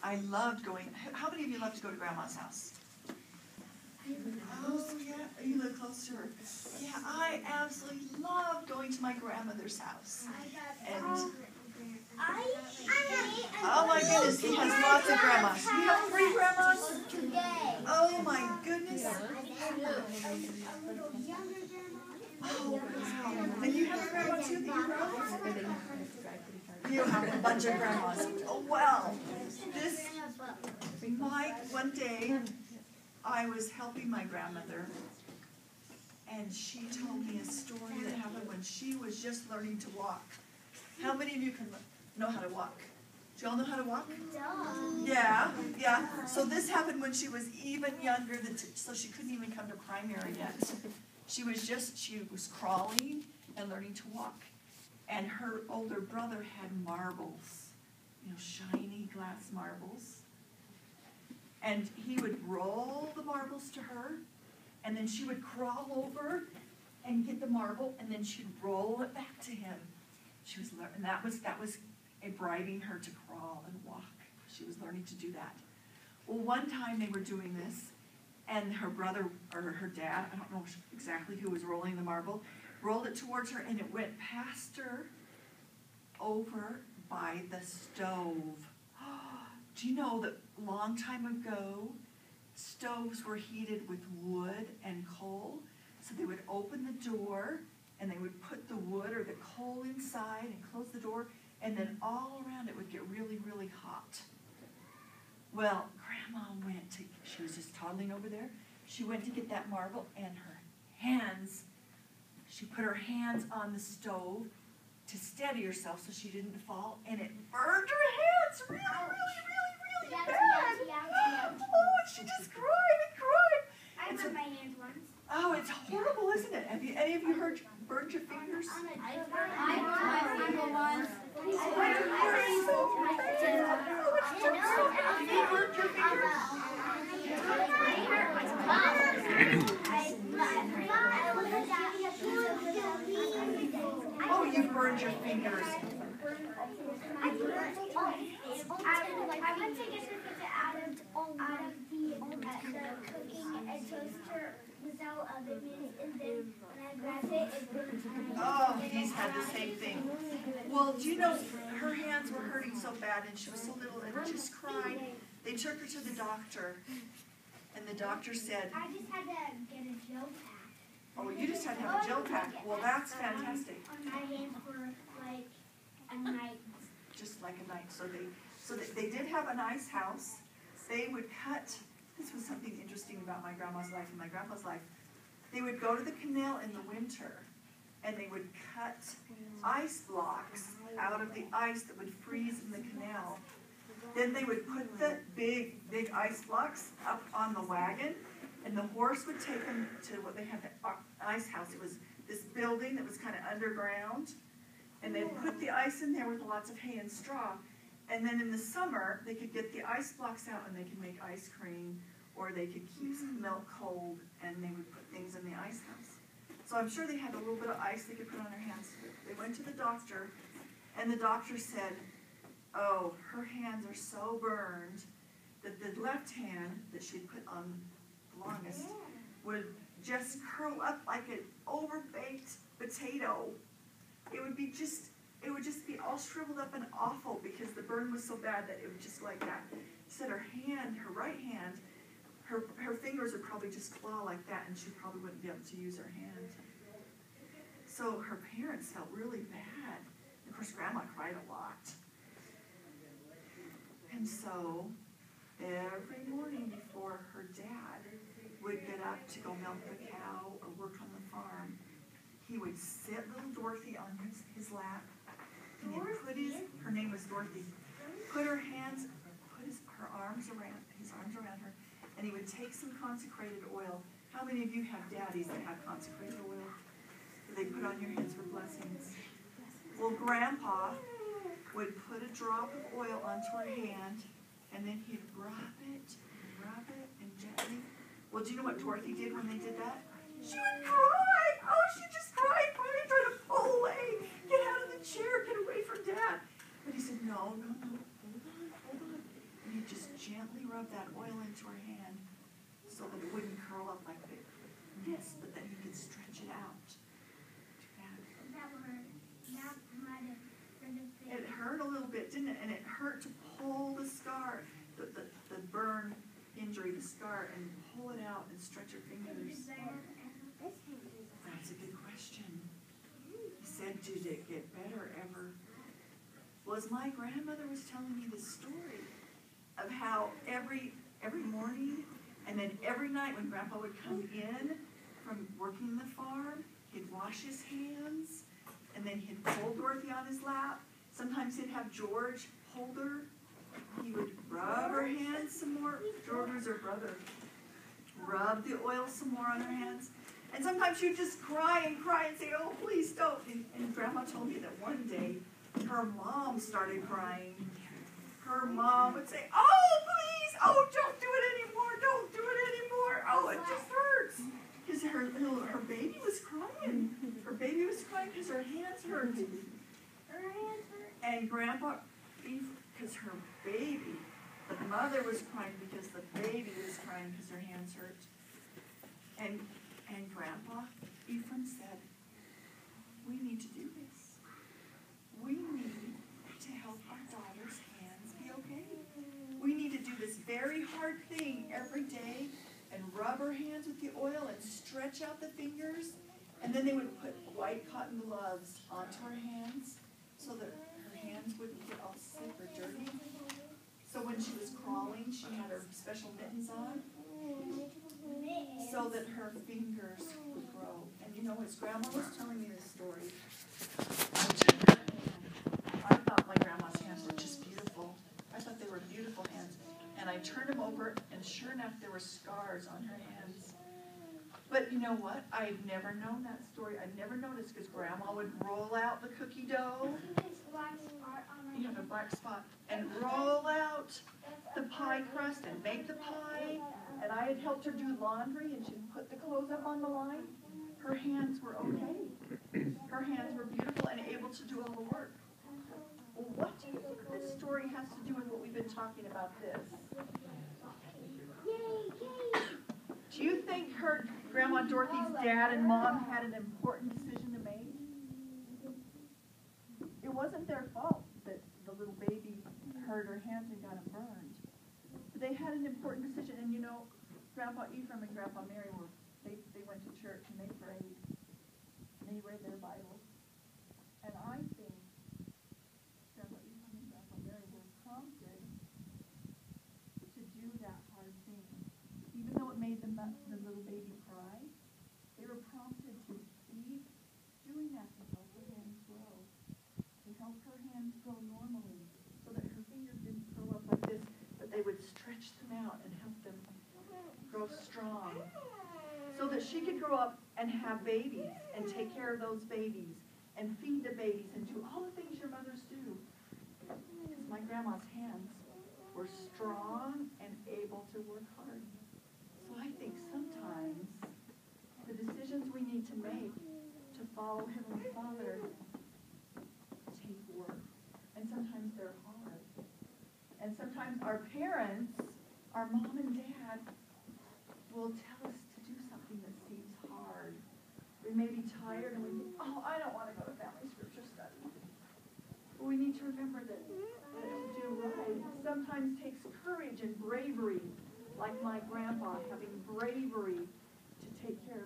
I loved going. How many of you love to go to Grandma's house? Oh, yeah, you live close to her. Yeah, I absolutely love going to my grandmother's house. And oh my goodness, he has lots of grandmas. You have 3 grandmas? Oh my goodness. Oh wow. And you have a grandma too that you wrote? You have a bunch of grandmas. Oh wow. One day, I was helping my grandmother, and she told me a story that happened when she was just learning to walk. How many of you can know how to walk? Do you all know how to walk? Yeah, yeah. So this happened when she was even younger, so she couldn't even come to primary yet. She was crawling and learning to walk. And her older brother had marbles, shiny glass marbles. And he would roll the marbles to her, and then she would crawl over and get the marble, and then she'd roll it back to him. And that was bribing her to crawl and walk. She was learning to do that. Well, one time they were doing this, and her brother, or her dad, I don't know exactly who was rolling the marble, rolled it towards her, and it went past her over by the stove. Do you know that a long time ago, stoves were heated with wood and coal? So they would open the door, and they would put the wood or the coal inside and close the door, and then all around it would get really, really hot. Well, Grandma she was just toddling over there. She went to get that marble, and she put her hands on the stove to steady herself so she didn't fall, and it burned her hands really, really, really, really bad. Oh, and she just cried and cried. I burned my hands once. Oh, it's horrible, isn't it? Have any of you burned your fingers? I burned my finger once. You burned your fingers? Oh, you burned your fingers. I went to get certificate out of the cooking and toaster without oven mitts, and then when I grabbed it, it burned. Oh, he's had the same thing. Well, do you know, her hands were hurting so bad, and she was so little, and just cried. They took her to the doctor, and the doctor said, I just had to get a gel pack. oh, you just had to have a gel pack. Well, that's fantastic. On my hands for like a night. Just like a night. So they did have an ice house. They would cut, this was something interesting about my grandma's life and my grandpa's life. They would go to the canal in the winter, and they would cut ice blocks out of the ice that would freeze in the canal. Then they would put the big ice blocks up on the wagon, and the horse would take them to what they had, the ice house. It was this building that was kind of underground, and they'd put the ice in there with lots of hay and straw. And then in the summer, they could get the ice blocks out, and they could make ice cream, or they could keep some milk cold, and they would put things in the ice house. So I'm sure they had a little bit of ice they could put on their hands. They went to the doctor, and the doctor said, oh, her hands are so burned that the left hand that she'd put on the longest would just curl up like an overbaked potato. It would just be all shriveled up and awful because the burn was so bad that it would just like that. She said her right hand, her fingers would probably just claw like that, and she probably wouldn't be able to use her hand. So her parents felt really bad. Of course, Grandma cried a lot. And so every morning before her dad would get up to go milk the cow or work on the farm, he would sit little Dorothy on his lap, and he'd put her name was Dorothy, put her arms around her, and he would take some consecrated oil. How many of you have daddies that have consecrated oil that they put on your hands for blessings? Well, Grandpa would put a drop of oil onto her hand, and then he'd rub it, and gently. Well, do you know what Dorothy did when they did that? She would cry. Oh, she just cried, trying to pull away, get out of the chair, get away from Dad. But he said, no, hold on. rub that oil into her hand so that it wouldn't curl up like this, but that he could stretch it out. It hurt a little bit, didn't it? And it hurt to pull the scar, the burn injury, the scar, and pull it out and stretch your fingers. That's a good question. He said, did it get better ever? Well, as my grandmother was telling me this story of how every morning and then every night when Grandpa would come in from working the farm, he'd wash his hands, and then he'd hold Dorothy on his lap. Sometimes he'd have George hold her. He would rub her hands some more. George was her brother. Rub the oil some more on her hands. And sometimes she'd just cry and say, oh, please don't. And Grandma told me that one day her mom started crying. Her mom would say, oh, please, oh, don't do it anymore. Don't do it anymore. Oh, it just hurts. Because her baby was crying. Her baby was crying because her hands hurt. And Grandpa, because her baby, the mother was crying because the baby was crying because her hands hurt. And Grandpa Ephraim said, we need to do this. We need to help our daughter's hands be okay. We need to do this very hard thing every day and rub her hands with the oil and stretch out the fingers. And then they would put white cotton gloves onto her hands so that her hands wouldn't get all sick or dirty. So when she was crawling, she had her special mittens on so that her fingers would grow. And you know, as Grandma was telling me this story, I thought my grandma's hands were just beautiful. I thought they were beautiful hands. And I turned them over, and sure enough, there were scars on her hands. But you know what? I've never known that story. I've never noticed because Grandma would roll out the cookie dough. You have a black spot. And roll out the pie crust and make the pie. And I had helped her do laundry, and she'd put the clothes up on the line. Her hands were okay. Her hands were beautiful and able to do all the work. Well, what do you think this story has to do with what we've been talking about this? Do you think her Grandma Dorothy's dad and mom had an important decision to make? It wasn't their fault that the little baby hurt her hands and got them burned. But they had an important decision, and you know, Grandpa Ephraim and Grandpa Mary they went to church and they prayed. And they read their Bibles. And I think Grandpa Ephraim and Grandpa Mary were prompted to do that hard thing. Even though it made the little baby cry, they were prompted to keep doing that to help her hands grow. To help her hands grow normally so that her fingers didn't curl up like this, but they would stretch them out and help them grow strong. So that she could grow up and have babies and take care of those babies and feed the babies and do all the things your mothers do. Because my grandma's hands were strong and able to work hard. So I think sometimes the decisions we need to make to follow Heavenly Father take work. And sometimes they're hard. And sometimes our parents, our mom and dad, will tell us to do something that seems hard. We may be tired and we think, oh, I don't want to go to family scripture study. But we need to remember that to do right sometimes takes courage and bravery, like my grandpa having bravery to take care